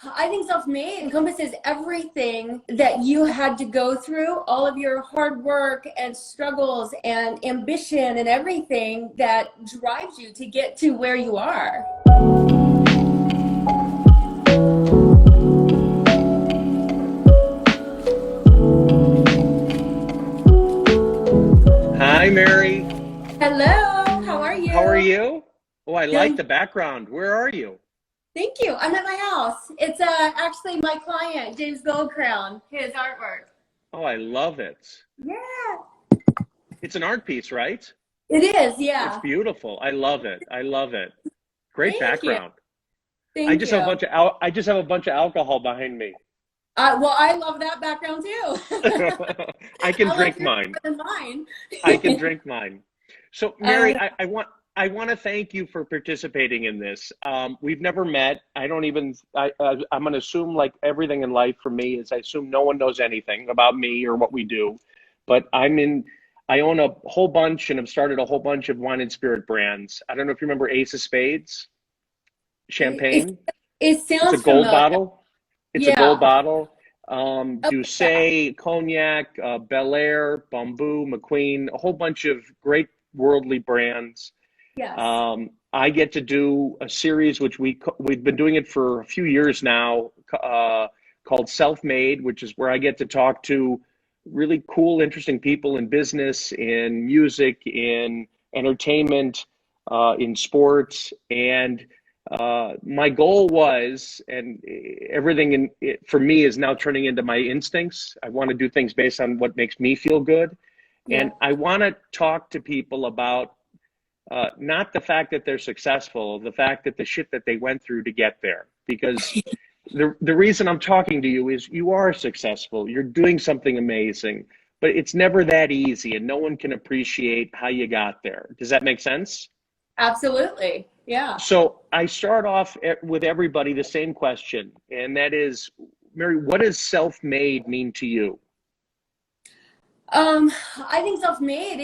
I think self-made encompasses everything that you had to go through, all of your hard work and struggles and ambition and everything that drives you to get to where you are. Hi, Mary. Hello, how are How are you? you? Oh, I like Doing, the background. Where are you? thank you. I'm at my house. It's actually my client, James Goldcrown, his artwork. Oh, I love it. Yeah, It's an art piece, right? it is. It's Yeah. beautiful. I love it. I love it. Great Thank you. background. Thank you. I just have a bunch of alcohol behind me. Well, I love that background too. I can I like drink yours mine. better than mine. I can drink mine. So, Uh, Mary, I want to thank you for participating in this. We've never met. I don't even. I'm going to assume, like everything in life for me, is I assume no one knows anything about me or what we do. But I'm in. I own a whole bunch and have started a whole bunch of wine and spirit brands. I don't know if you remember Ace of Spades it, champagne. it It's a sounds gold familiar. bottle. It's a gold Yeah. bottle. Oh, yeah. Douce, Cognac, Belaire, Bamboo, McQueen, a whole bunch of great worldly brands. Yes. I get to do a series which we've been doing it for a few years now, called Self Made, which is where I get to talk to really cool, interesting people in business, in music, in entertainment, in sports, and my goal was, and everything in it for me is now turning into my instincts. I want to do things based on what makes me feel good, Yeah. and I want to talk to people about not the fact that they're successful, the fact that the shit that they went through to get there. Because the reason I'm talking to you is you are successful. You're doing something amazing, but it's never that easy, and no one can appreciate how you got there. Does that make sense? Absolutely. Yeah. So I start off with everybody the same question, and that is, Mary, what does self-made mean to you? I think self-made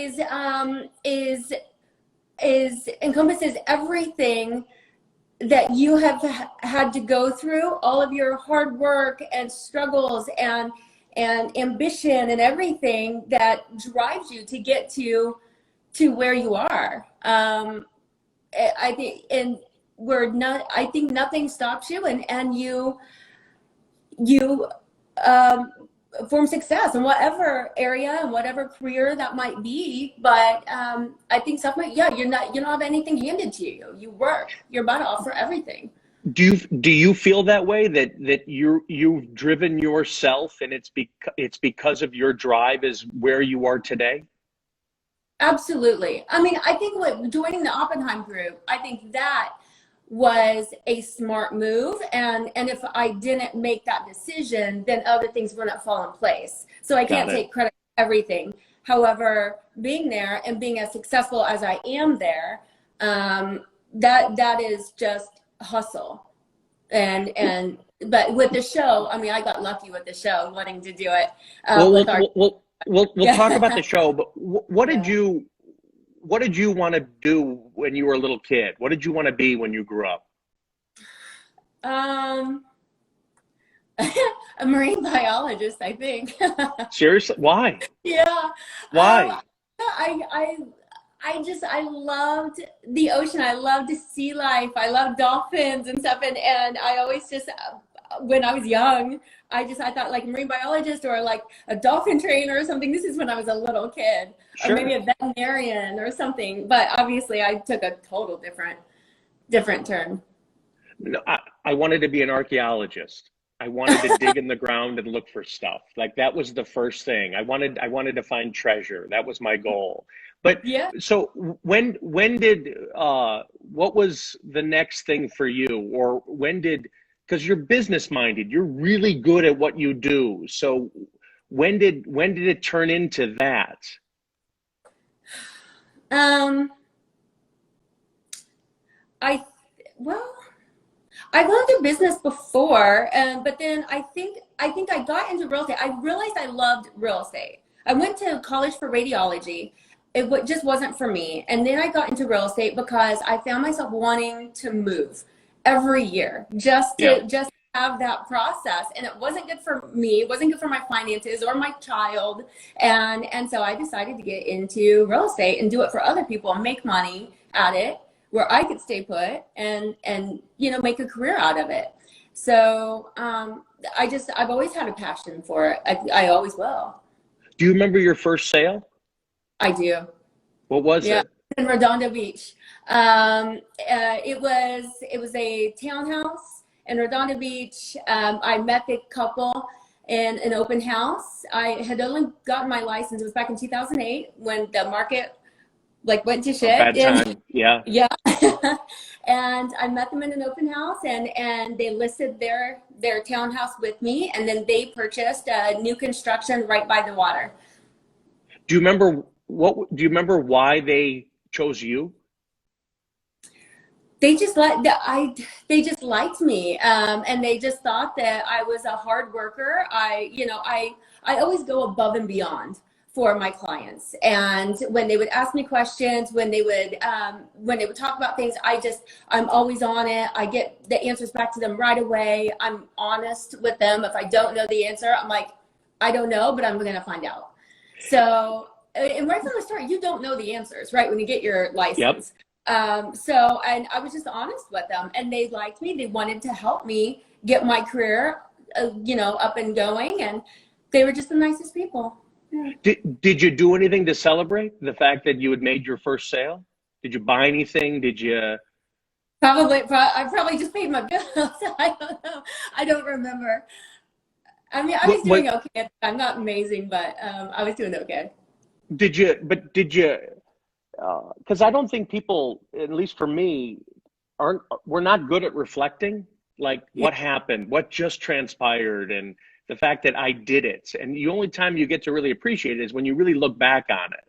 is encompasses everything that you have had to go through, all of your hard work and struggles and ambition and everything that drives you to get to where you are. I think, and we're not. I think nothing stops you, and you um, form success in whatever area and whatever career that might be. But I think stuff might. Yeah, you don't have anything handed to you. You work your butt off for everything. Do you feel that way, that you've driven yourself, and it's because of your drive is where you are today? Absolutely. I mean, I think what joining the Oppenheim group, I think that was a smart move. And if I didn't make that decision, then other things wouldn't fall in place. So I Got can't it. take credit for everything. However, being there and being as successful as I am there, that is just hustle. And but with the show, I mean, I got lucky with the show, wanting to do it Well, with our we'll talk about yeah the show, but yeah. what did you want to do when you were a little kid? What did you want to be when you grew up? Um, a marine biologist, I think. Seriously? Why? Yeah. Why? I, I, I loved the ocean. I loved sea life. I loved dolphins and stuff. And I always just, when I was young, I thought like a marine biologist or like a dolphin trainer or something. This is when I was a little kid, or maybe Sure. a veterinarian or something. But obviously, I took a total different turn. No, I wanted to be an archaeologist. I wanted to dig in the ground and look for stuff. Like that was the first thing. I wanted to find treasure. That was my goal. But Yeah. so when did what was the next thing for you? Or when did, because you're business minded, you're really good at what you do. So when did it turn into that? Um, I, well, I've gone through business before, but then I think I got into real estate. I realized I loved real estate. I went to college for radiology. Just wasn't for me. And then I got into real estate because I found myself wanting to move every year, just Yeah. to just have that process, and it wasn't good for me. It wasn't good for my finances or my child. And so I decided to get into real estate and do it for other people and make money at it where I could stay put and make a career out of it. So I've always had a passion for it. I always will. Do you remember your first sale? I do. What was it? In Redondo Beach. It was a townhouse in Redondo Beach. I met the couple in an open house. I had only gotten my license. It was back in 2008 when the market went to shit. Bad time. Yeah. Yeah. And I met them in an open house, and they listed their townhouse with me, and then they purchased a new construction right by the water. Do you remember why they chose you? They just liked me, and they just thought that I was a hard worker. I always go above and beyond for my clients, and when they would ask me questions, when they would talk about things, I'm always on it. I get the answers back to them right away. I'm honest with them. If I don't know the answer, I'm like, I don't know, but I'm gonna find out. So, and right from the start, you don't know the answers, right? When you get your license. Yep. And I was just honest with them, and they liked me. They wanted to help me get my career, up and going, and they were just the nicest people. Yeah. Did you do anything to celebrate the fact that you had made your first sale? Did you buy anything? Did you? I probably just paid my bills. I don't know. I don't remember. I mean, I was doing okay. I'm not amazing, but I was doing okay. Did you? Because I don't think people, at least for me, we're not good at reflecting, what happened, what just transpired, and the fact that I did it. And the only time you get to really appreciate it is when you really look back on it.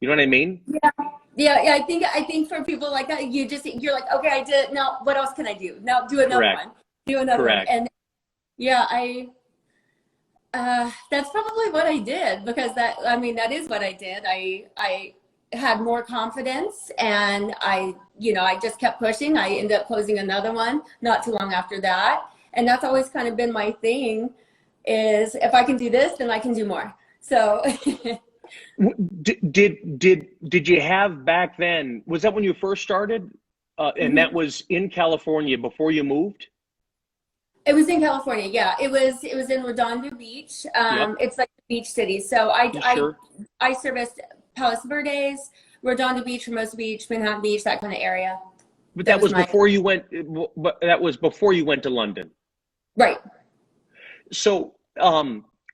You know what I mean? Yeah. I think for people like that, you're like, okay, I did it. Now, what else can I do? Now, do another one. Do another one. And that's probably what I did, because that is what I did. I had more confidence, and I just kept pushing. I ended up closing another one not too long after that. And that's always kind of been my thing, is if I can do this, then I can do more. So did you have back then, was that when you first started? And that was in California before you moved? It was in California. Yeah, it was in Redondo Beach. Yep. It's like a beach city. So I serviced Palos Verdes, Redondo Beach, Hermosa Beach, Manhattan Beach, that kind of area. But that was before you went. But that was before you went to London. Right. So,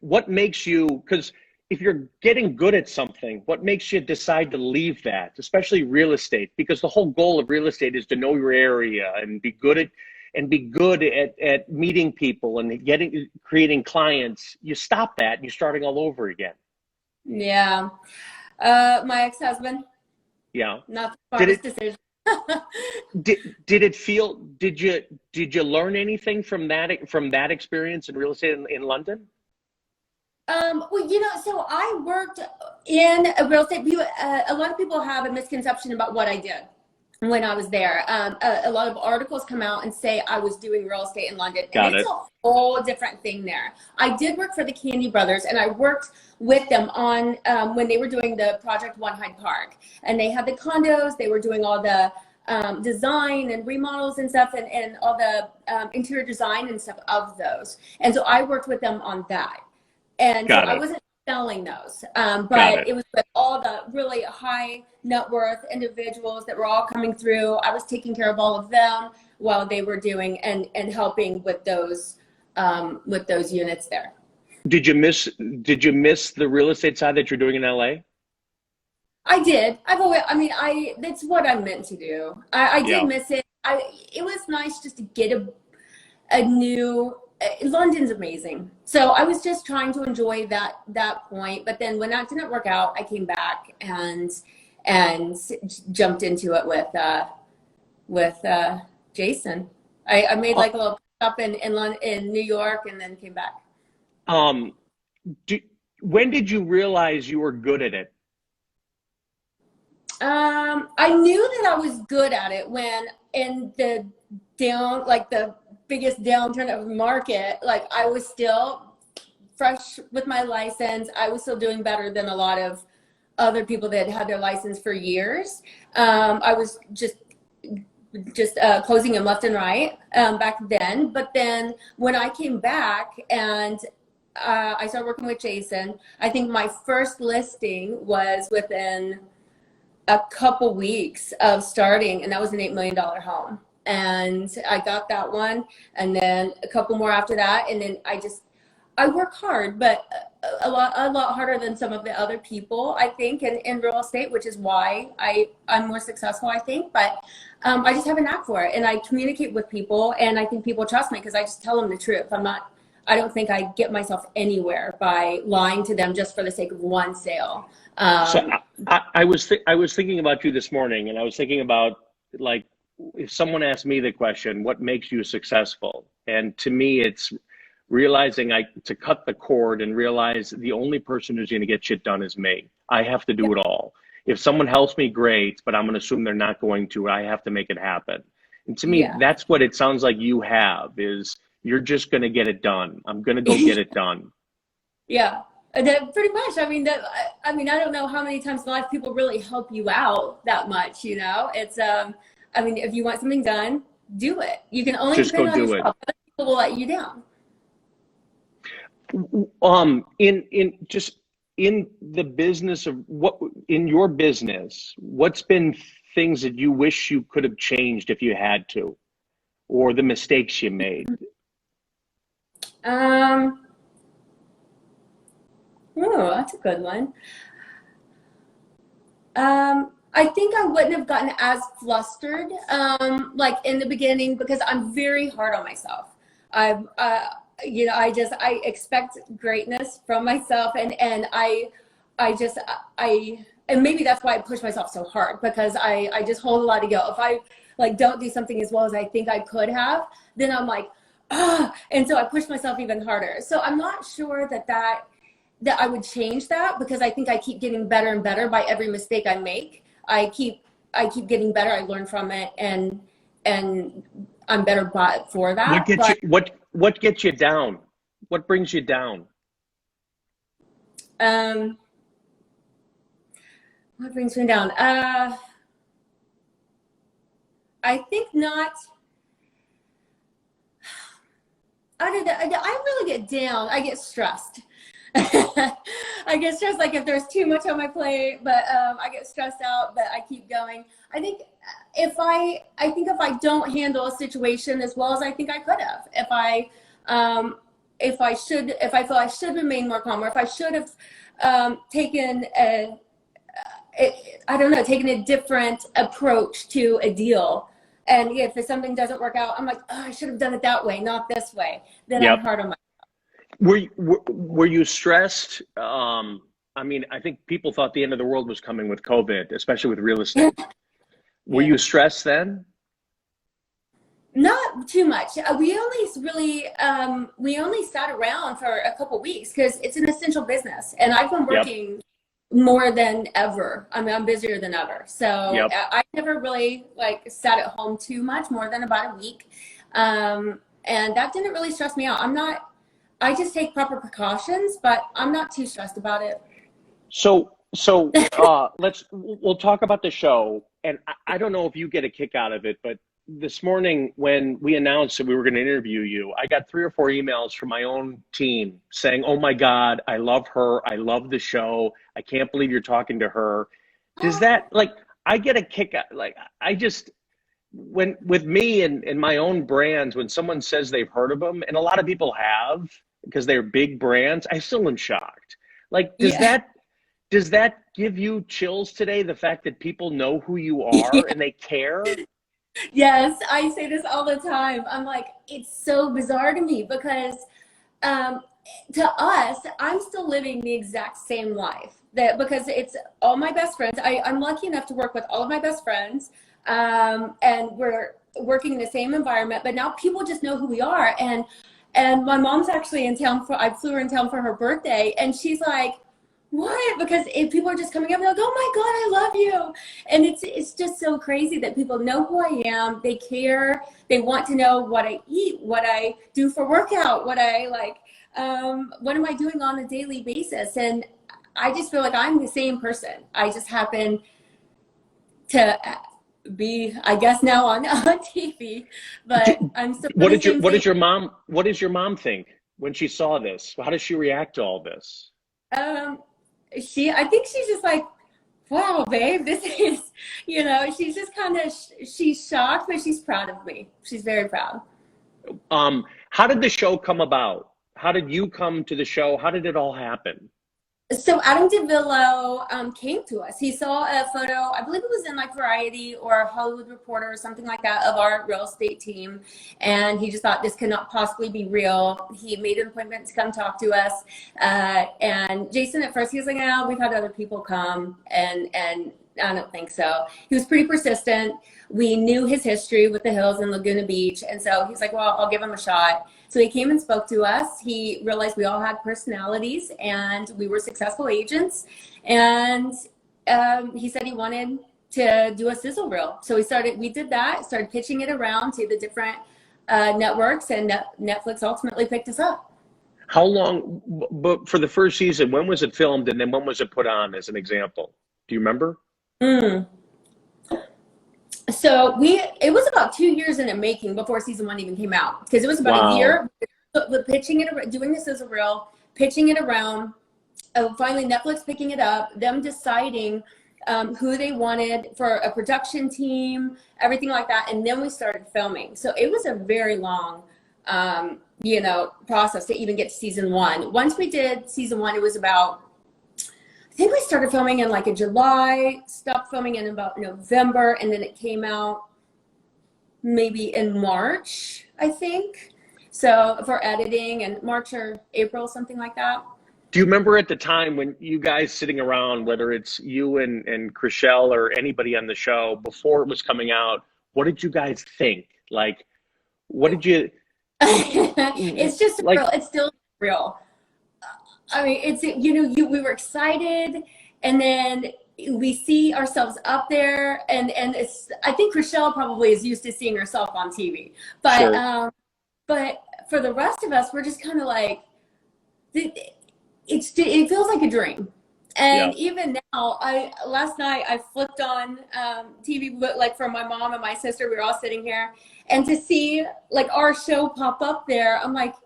what makes you? Because if you're getting good at something, what makes you decide to leave that, especially real estate? Because the whole goal of real estate is to know your area and be good at meeting people and creating clients. You stop that and you're starting all over again. Yeah. My ex-husband. Yeah. Not the smartest decision. Did you learn anything from that experience in real estate in London? Well, so I worked in real estate. A lot of people have a misconception about what I did when I was there. A lot of articles come out and say I was doing real estate in London. It's a whole different thing there. I did work for the Candy Brothers, and I worked with them on when they were doing the Project One Hyde Park. And they had the condos. They were doing all the design and remodels and stuff, and all the interior design and stuff of those. And so I worked with them on that. And so I wasn't selling those, but it was with all the really high net worth individuals that were all coming through. I was taking care of all of them while they were doing and helping with those units there. Did you miss the real estate side that you're doing in LA? I did. That's what I'm meant to do. I did miss it. It was nice just to get a new. London's amazing. So I was just trying to enjoy that point. But then when that didn't work out, I came back and jumped into it with Jason. I made like a little up in New York, and then came back. When did you realize you were good at it? I knew that I was good at it when in the biggest downturn of the market, like I was still fresh with my license. I was still doing better than a lot of other people that had their license for years. I was just closing them left and right back then. But then when I came back and I started working with Jason, I think my first listing was within a couple weeks of starting, and that was an $8 million home. And I got that one, and then a couple more after that. And then I work hard, but a lot harder than some of the other people, I think, in real estate, which is why I'm more successful, I think. But I just have a knack for it, and I communicate with people, and I think people trust me because I just tell them the truth. I don't think I get myself anywhere by lying to them just for the sake of one sale. So I was thinking about you this morning, and I was thinking about, like, if someone asked me the question, what makes you successful? And to me, it's realizing to cut the cord and realize the only person who's going to get shit done is me. I have to do it all. If someone helps me, great, but I'm going to assume they're not going to. I have to make it happen. And to me, that's what it sounds like you have, is you're just going to get it done. I'm going to go get it done. Yeah, that pretty much. I mean, I don't know how many times in life people really help you out that much, you know? It's, I mean, if you want something done, do it. You can only just depend go on do yourself. it. Other people will let you down. In the business of in your business, what's been things that you wish you could have changed if you had to, or the mistakes you made? Oh, that's a good one. I think I wouldn't have gotten as flustered, like in the beginning, because I'm very hard on myself. I expect greatness from myself, and maybe that's why I push myself so hard, because I just hold a lot to go. If I don't do something as well as I think I could have, then I'm like, and so I push myself even harder. So I'm not sure that I would change that, because I think I keep getting better and better by every mistake I make. I keep getting better. I learn from it, and I'm better for that. What gets you down? What brings you down? What brings me down? I think not. I really get down. I get stressed. I get stressed, like if there's too much on my plate, but I get stressed out, but I keep going. I think if I don't handle a situation as well as I think I could have, if I feel I should remain more calm, or if I should have taken a different approach to a deal. And if something doesn't work out, I'm like, oh, I should have done it that way, not this way. Then I'm hard on myself. Were you stressed? I mean, I think people thought the end of the world was coming with COVID, especially with real estate. Were you stressed then? Not too much. We only sat around for a couple weeks because it's an essential business, and I've been working more than ever. I mean, I'm busier than ever. So I never really sat at home too much, more than about a week. And that didn't really stress me out. I just take proper precautions, but I'm not too stressed about it. So we'll talk about the show. And I don't know if you get a kick out of it, but this morning when we announced that we were going to interview you, I got 3 or 4 emails from my own team saying, "Oh my God, I love her. I love the show. I can't believe you're talking to her." Does that, I get a kick out, when with me and my own brands, when someone says they've heard of them, and a lot of people have because they're big brands, I still am shocked. Does that give you chills today, the fact that people know who you are and they care? Yes, I say this all the time. I'm like, it's so bizarre to me because to us, I'm still living the exact same life. Because it's all my best friends. I'm lucky enough to work with all of my best friends, and we're working in the same environment. But now people just know who we are. And my mom's actually in town I flew her in town for her birthday, and she's like, what? Because if people are just coming up and like, oh my God, I love you. And it's just so crazy that people know who I am. They care. They want to know what I eat, what I do for workout, what I like, what am I doing on a daily basis? And I just feel like I'm the same person. I just happen to be, I guess, now on TV, but I'm still What the did your same what thing. does your mom what does your mom think when she saw this? How does she react to all this? Um, I think she's just like, wow, babe, this is, she's just kind of, she's shocked, but she's proud of me. She's very proud. How did the show come about? How did you come to the show? How did it all happen? So Adam DeVillo came to us. He saw a photo, I believe it was in like Variety or Hollywood Reporter or something like that, of our real estate team. And he just thought this could not possibly be real. He made an appointment to come talk to us. And Jason, at first, he was like, "Oh, we've had other people come." And I don't think so. He was pretty persistent. We knew his history with the hills in Laguna Beach. And so he's like, well, I'll give him a shot. So he came and spoke to us. He realized we all had personalities and we were successful agents. And he said he wanted to do a sizzle reel. So we did that, started pitching it around to the different networks, and Netflix ultimately picked us up. How long, but for the first season, when was it filmed and then when was it put on, as an example? Do you remember? So it was about 2 years in the making before season 1 even came out, because it was about a year with pitching it, doing this as a reel, pitching it around, finally Netflix picking it up, them deciding who they wanted for a production team, everything like that, and then we started filming. So it was a very long process to even get to season 1. Once we did season 1, it was about, I think we started filming in like July, stopped filming in about November, and then it came out maybe in March, I think. So for editing, and March or April, something like that. Do you remember at the time when you guys sitting around, whether it's you and Chriselle or anybody on the show, before it was coming out, what did you guys think? Like, what did you? It's just like, real. It's still real. I mean, it's, we were excited, and then we see ourselves up there, and I think Chriselle probably is used to seeing herself on TV, but sure. But for the rest of us, we're just kind of like, it feels like a dream. And even now, last night I flipped on TV, like for my mom and my sister, we were all sitting here, and to see like our show pop up there, I'm like,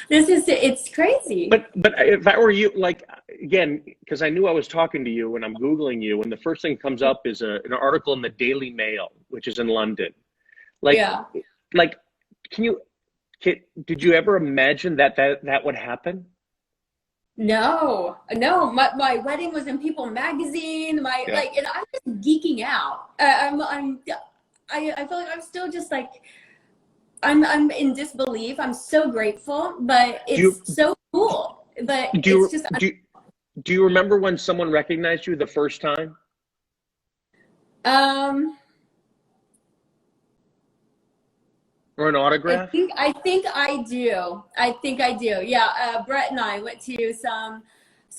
it's crazy. But if I were you, like, again, because I knew I was talking to you and I'm Googling you, and the first thing comes up is an article in the Daily Mail, which is in London. Like, like, did you ever imagine that would happen? No. My wedding was in People magazine. And I'm just geeking out. I feel like I'm still just like, I'm in disbelief. I'm so grateful, but it's so cool. But do you remember when someone recognized you the first time? Or an autograph? I think I do. Yeah, Brett and I went to so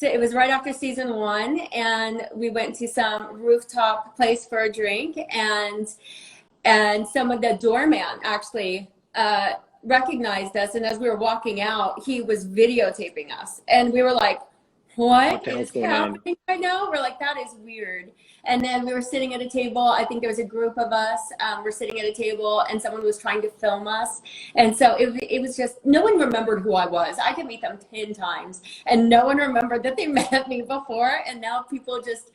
it was right after season 1, and we went to some rooftop place for a drink, and some of the doorman actually recognized us, and as we were walking out, he was videotaping us, and we were like, what is happening right now? We're like, that is weird. And then we were sitting at a table. I think there was a group of us. We're sitting at a table, and someone was trying to film us. And so it was just, no one remembered who I was. I could meet them 10 times, and no one remembered that they met me before. And now people just,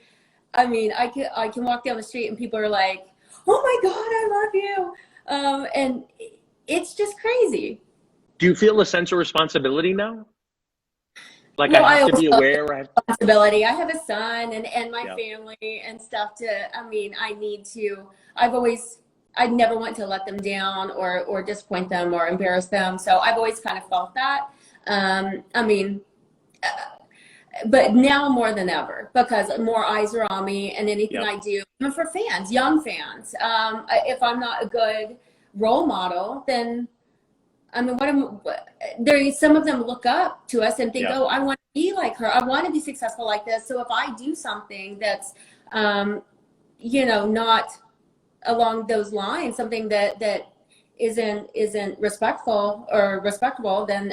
I mean, I can walk down the street and people are like, oh my God, I love you. And it's just crazy. Do you feel a sense of responsibility now? Like, well, I have to be aware. Responsibility. I have a son and my family and stuff I never want to let them down or disappoint them or embarrass them. So I've always kind of felt that. But now more than ever, because more eyes are on me, and anything I do, even for fans, young fans, if I'm not a good role model, then some of them look up to us and think, oh, I want to be like her. I want to be successful like this. So if I do something that's, not along those lines, something that isn't respectful or respectable, then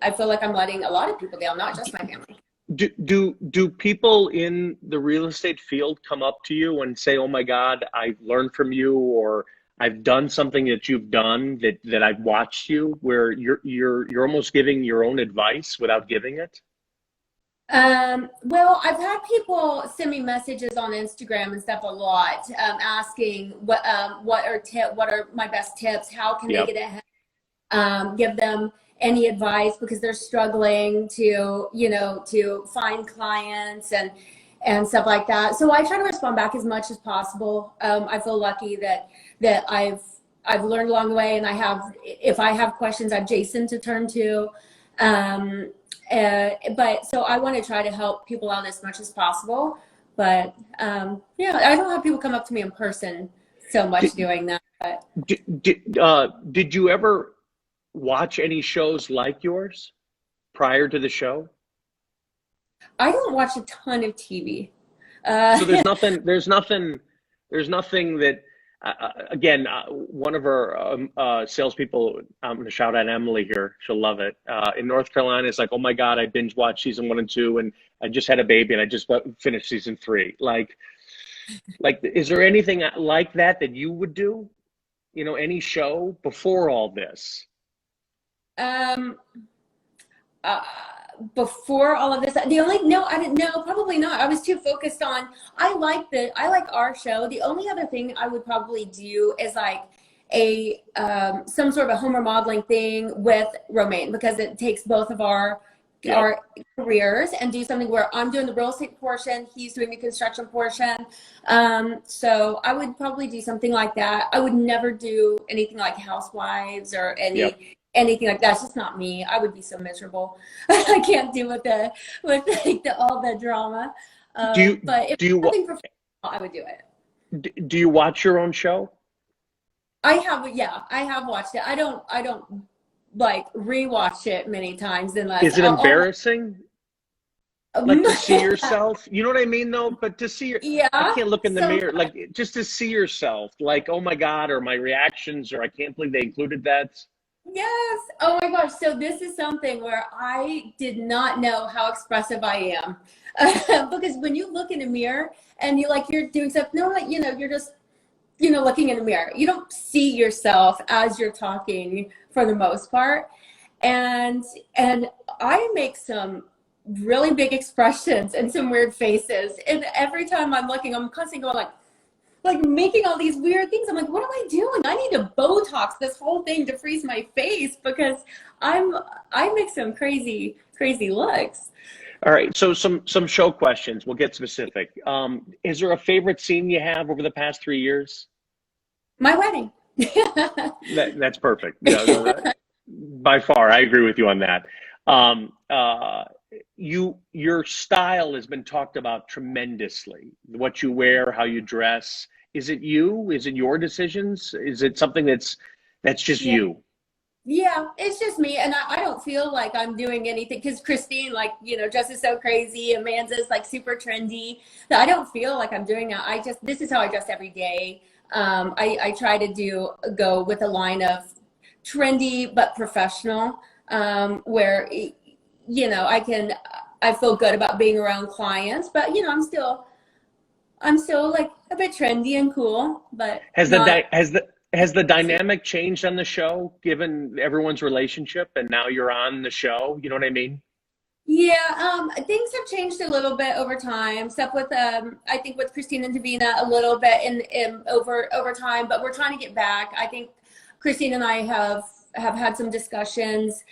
I feel like I'm letting a lot of people down, not just my family. Do people in the real estate field come up to you and say, "Oh my God, I've learned from you," or "I've done something that you've done that I've watched you," where you're almost giving your own advice without giving it? Well, I've had people send me messages on Instagram and stuff a lot, asking what are my best tips? How can they get ahead? Give them any advice because they're struggling to find clients and stuff like that. So I try to respond back as much as possible. I feel lucky that I've learned along the way, and if I have questions, I have Jason to turn to. But so I want to try to help people out as much as possible. But I don't have people come up to me in person so much doing that. But. Did you ever watch any shows like yours prior to the show? I don't watch a ton of TV. So there's nothing that. Again, one of our salespeople, I'm going to shout out Emily here. She'll love it. In North Carolina, it's like, "Oh my God, I binge watched season 1 and 2, and I just had a baby, and I just finished season 3." Like, is there anything like that you would do? Any show before all this? Before all of this, I didn't know, probably not. I was too focused on, I like our show. The only other thing I would probably do is like some sort of a home remodeling thing with Romaine, because it takes both of our careers, and do something where I'm doing the real estate portion, he's doing the construction portion. So I would probably do something like that. I would never do anything like Housewives or anything like that. It's just not me. I would be so miserable. I can't deal with all the drama. But if it's something professional, I would do it. Do you watch your own show? I have watched it. I don't like rewatch it many times unless. Is it embarrassing? Like to see yourself? You know what I mean, though? But to see I can't look in the mirror. Like, just to see yourself, like, "Oh my God," or my reactions, or "I can't believe they included that." Yes. Oh my gosh. So this is something where I did not know how expressive I am. Because when you look in a mirror and you're doing stuff, you're just, looking in the mirror. You don't see yourself as you're talking for the most part. And I make some really big expressions and some weird faces. And every time I'm looking, I'm constantly going like making all these weird things. I'm like, what am I doing? I need to Botox this whole thing to freeze my face, because I make some crazy looks. All right, so some show questions. We'll get specific. Is there a favorite scene you have over the past 3 years? My wedding. That's perfect. By far, I agree with you on that. Your style has been talked about tremendously. What you wear, how you dress. Is it you? Is it your decisions? Is it something that's just you? Yeah, it's just me, and I don't feel like I'm doing anything, because Christine, dresses so crazy. Amanda's like super trendy. So I don't feel like I'm doing that. This is how I dress every day. I try to go with a line of trendy but professional, where I feel good about being around clients, but I'm still like a bit trendy and cool. But has the dynamic changed on the show, given everyone's relationship, and now you're on the show? You know what I mean? Yeah, things have changed a little bit over time. Stuff with I think with Christine and Davina a little bit in over time, but we're trying to get back. I think Christine and I have had some discussions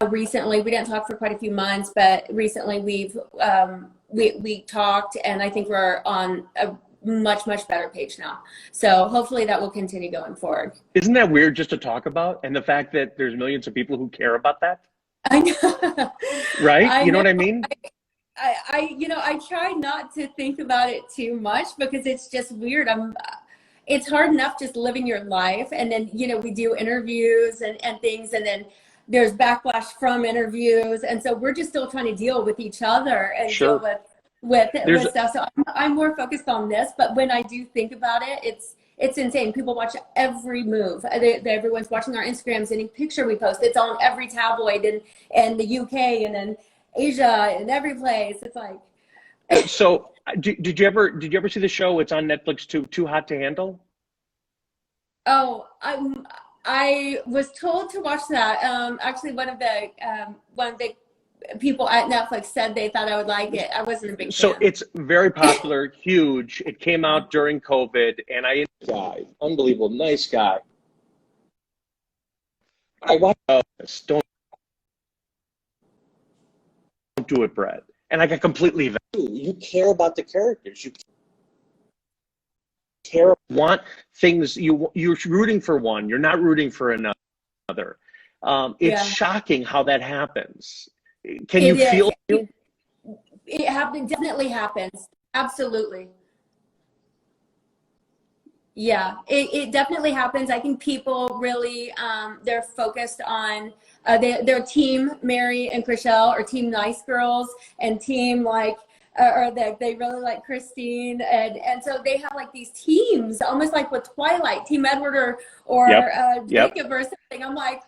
recently. We didn't talk for quite a few months, but recently we talked, and I think we're on a much better page now. So hopefully that will continue going forward. Isn't that weird just to talk about, and the fact that there's millions of people who care about that? I know. Right? You know what I mean? I try not to think about it too much, because it's just weird. It's hard enough just living your life, and then we do interviews and things, and then there's backlash from interviews, and so we're just still trying to deal with each other and Sure. deal with There's stuff. So I'm more focused on this, but when I do think about it, it's insane. People watch every move. Everyone's watching our Instagrams, any picture we post. It's on every tabloid in the UK and in Asia and every place. It's like. so. Did you ever see the show? It's on Netflix too. Too Hot to Handle. Oh, I was told to watch that. Actually, one of the people at Netflix said they thought I would like it. I wasn't a big fan. So it's very popular, huge. It came out during COVID, and guy, unbelievable, nice guy. I watched this. Don't do it, Brett. And I got completely invested. You care about the characters. You care, want things. You're rooting for one. You're not rooting for another. It's shocking how that happens. Can you feel it? It definitely happens. Absolutely. Yeah, it definitely happens. I think people really, they're focused on their team, Mary and Chriselle, or team Nice Girls, and team like, or they really like Christine. And so they have like these teams, almost like with Twilight, Team Edward or Jacob or something. I'm like,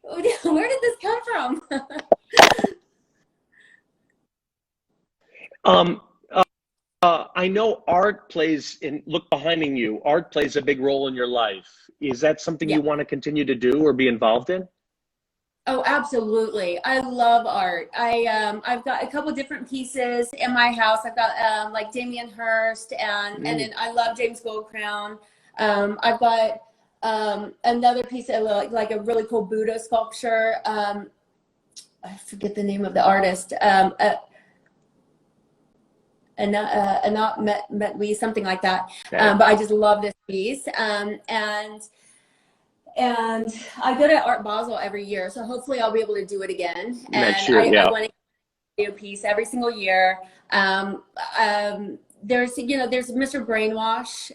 where did this come from? I know art plays, and look behind you, art plays a big role in your life. Is that something you want to continue to do or be involved in? Oh, absolutely. I love art. I've got a couple different pieces in my house. I've got like Damien Hirst and then I love James Goldcrown. I've got another piece of like a really cool Buddha sculpture. I forget the name of the artist. And not met we something like that. Okay. But I just love this piece. And I go to Art Basel every year, so hopefully I'll be able to do it again. Next year, I want to do a piece every single year. There's Mr. Brainwash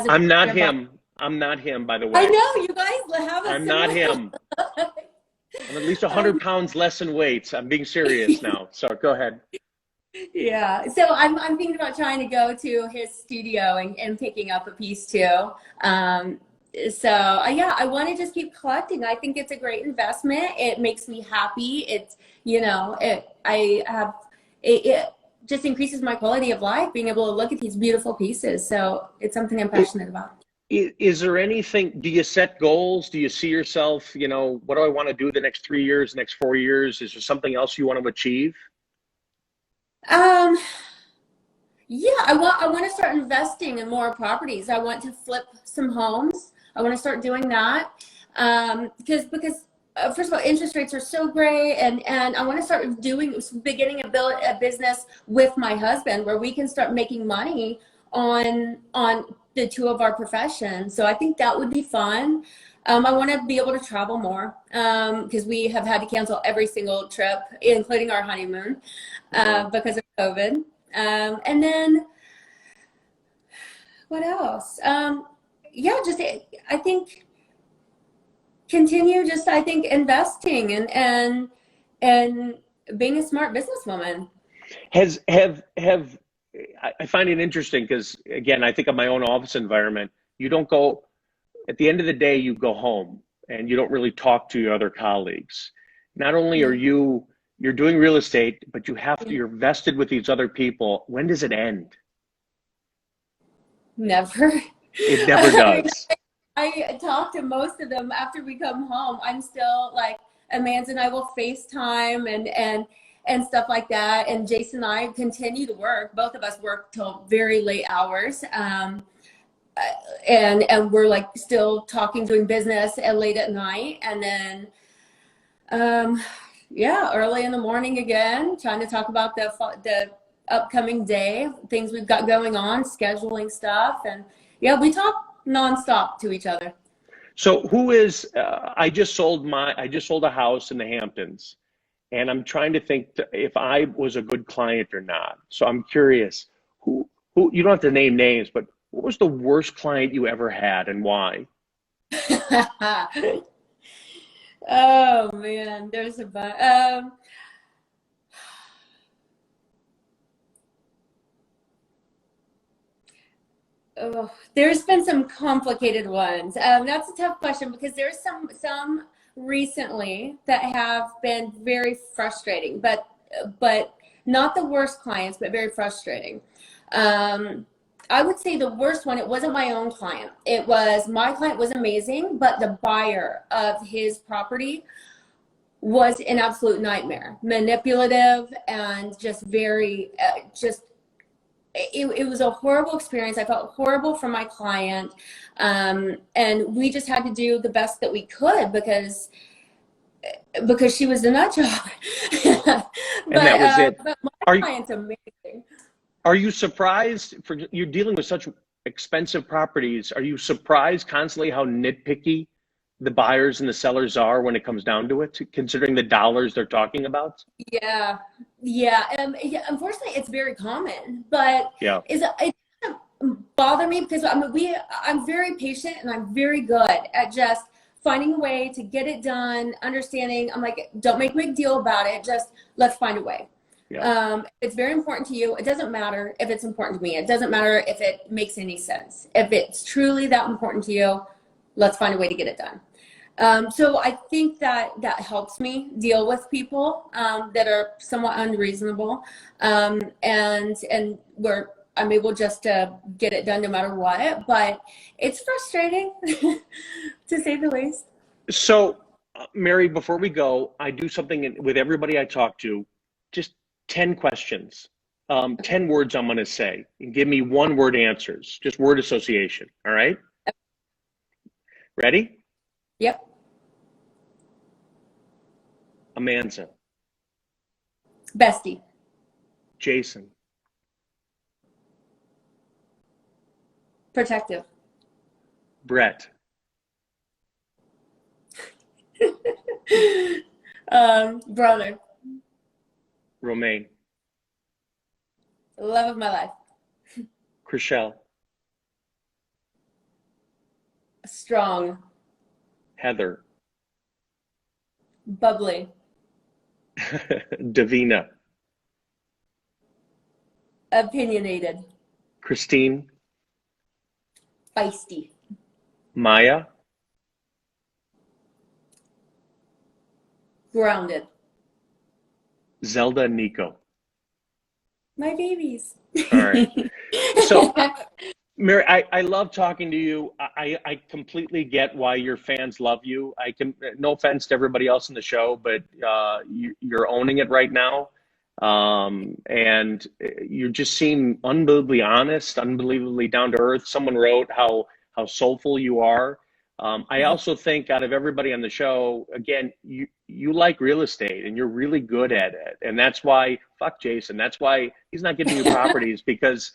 I'm not him. I'm not him, by the way. I know you guys have a I'm not him. I'm at least 100 pounds less in weight. I'm being serious now. So go ahead. Yeah, so I'm thinking about trying to go to his studio and picking up a piece too. I want to just keep collecting. I think it's a great investment. It makes me happy. It just increases my quality of life, being able to look at these beautiful pieces. So it's something I'm passionate about. Is there anything, do you set goals? Do you see yourself, what do I want to do the next 3 years, next 4 years? Is there something else you want to achieve? I want to start investing in more properties. I want to flip some homes. I want to start doing that. Because first of all, interest rates are so great, and I want to start beginning a business with my husband where we can start making money on the two of our professions. So I think that would be fun. I want to be able to travel more because we have had to cancel every single trip, including our honeymoon, because of COVID. And then what else? I think continue investing and being a smart businesswoman. I find it interesting because, again, I think of my own office environment. You don't go, at the end of the day, you go home and you don't really talk to your other colleagues. Not only are you're doing real estate, but you're vested with these other people. When does it end? Never. It never does. I talk to most of them after we come home. I'm still like, Amanda and I will FaceTime and stuff like that. And Jason and I continue to work. Both of us work till very late hours. And we're like still talking, doing business late at night. And then, early in the morning again, trying to talk about the upcoming day, things we've got going on, scheduling stuff. And we talk nonstop to each other. So who is, I just sold a house in the Hamptons, and I'm trying to think if I was a good client or not. So I'm curious, who you don't have to name names, but what was the worst client you ever had and why? Oh man, there's a oh, there's been some complicated ones. That's a tough question because there's some recently that have been very frustrating, but not the worst clients, but very frustrating. I would say the worst one, it wasn't my own client. It was my client was amazing, but the buyer of his property was an absolute nightmare, manipulative and just very, it was a horrible experience. I felt horrible for my client. And we just had to do the best that we could because she was a nut job. And that was it. But my client's amazing. Are you surprised you're dealing with such expensive properties? Are you surprised constantly how nitpicky the buyers and the sellers are when it comes down to it, considering the dollars they're talking about? Yeah. Unfortunately, it's very common, but yeah, it doesn't bother me because I'm very patient and I'm very good at just finding a way to get it done, understanding. I'm like, don't make a big deal about it. Just let's find a way. Yeah. It's very important to you. It doesn't matter if it's important to me. It doesn't matter if it makes any sense. If it's truly that important to you, let's find a way to get it done. So I think that helps me deal with people that are somewhat unreasonable, and where I'm able just to get it done no matter what. But it's frustrating, to say the least. So, Mary, before we go, I do something with everybody I talk to. Just 10 questions, 10 words I'm going to say, and give me one word answers, just word association. All right? Ready? Yep. Amanda. Bestie. Jason. Protective. Brett. Brother. Romaine. Love of my life. Chriselle. Strong. Heather. Bubbly. Davina. Opinionated. Christine. Feisty. Maya. Grounded. Zelda and Nico. My babies. All right. So, Mary, I love talking to you. I completely get why your fans love you. No offense to everybody else in the show, but you're owning it right now. And you just seem unbelievably honest, unbelievably down to earth. Someone wrote how soulful you are. I also think out of everybody on the show, again, you like real estate and you're really good at it. And that's why, fuck Jason, that's why he's not giving you properties, because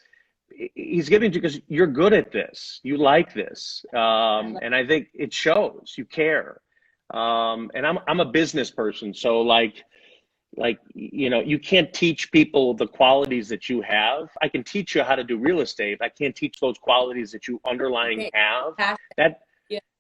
he's giving you because you're good at this. You like this. And I think it shows you care. And I'm a business person. So like, you can't teach people the qualities that you have. I can teach you how to do real estate. I can't teach those qualities that you underlying have.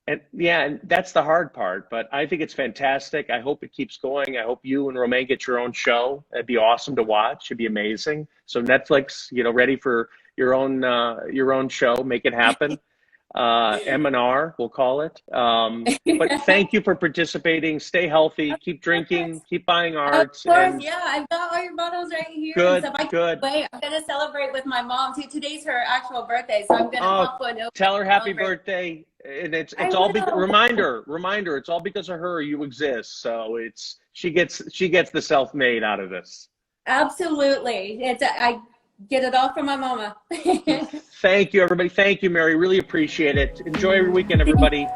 And that's the hard part, but I think it's fantastic. I hope it keeps going. I hope you and Romaine get your own show. It'd be awesome to watch. It'd be amazing. So Netflix, ready for your own show. Make it happen. M&R, we'll call it. But thank you for participating. Stay healthy. Keep drinking. Keep buying art. Of course, yeah. I've got all your bottles right here. Good, and stuff. good. Wait, I'm going to celebrate with my mom, too. Today's her actual birthday, so I'm going to pop one over. Tell her happy birthday. And it's all reminder, it's all because of her you exist. So she gets the self-made out of this. Absolutely. I get it all from my mama. Thank you, everybody. Thank you, Mary. Really appreciate it. Enjoy your weekend, everybody.